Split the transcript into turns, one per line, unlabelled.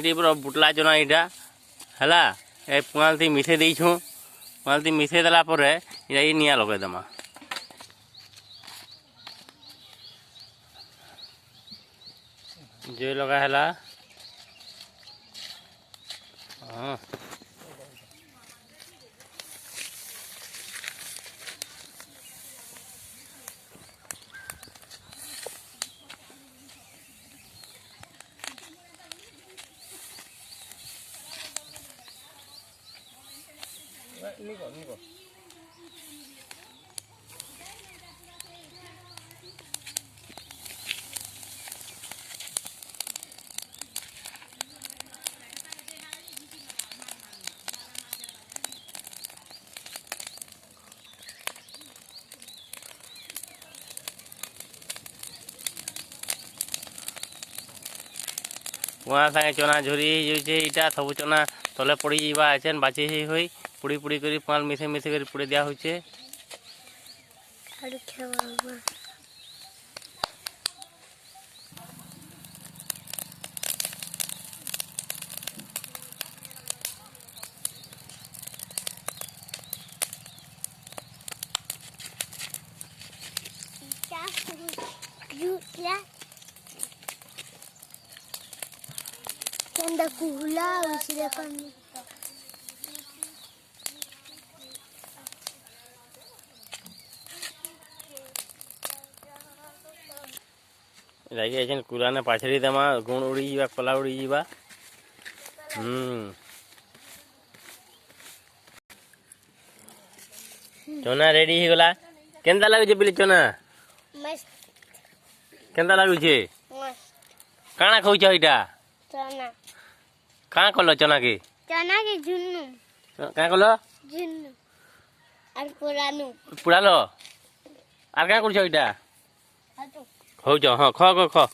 type बुटला चना यहाँ है पुआल थी मिसे देछुँ पुआल थी मिसे देला परे ये निया लगेदमा जो लगा है हाँ वहाँ सागे चना झुरी इटा सब चना तले पड़ी जावा आछेन बाची हुई पुड़ी पुड़ी करी पाल मिसे मिसे करी पुड़ी दिया होचे
Tenda kuhula usilakan
लगे ऐसे कुला ने पाछड़ी देमा गुण उड़ी जीवा कला उड़ी जीवा चना रेडी ही गला केंदा लागु जे बिले चना
मस्त
केंदा लागु छे
मस्त
काना खाउ छ इटा
चना
काना कलो चना के
जुन्नु
काना कलो
जुन्नु और पुरानु
पुरालो आर का कर छ इटा
हातो
हो छ हां ख ख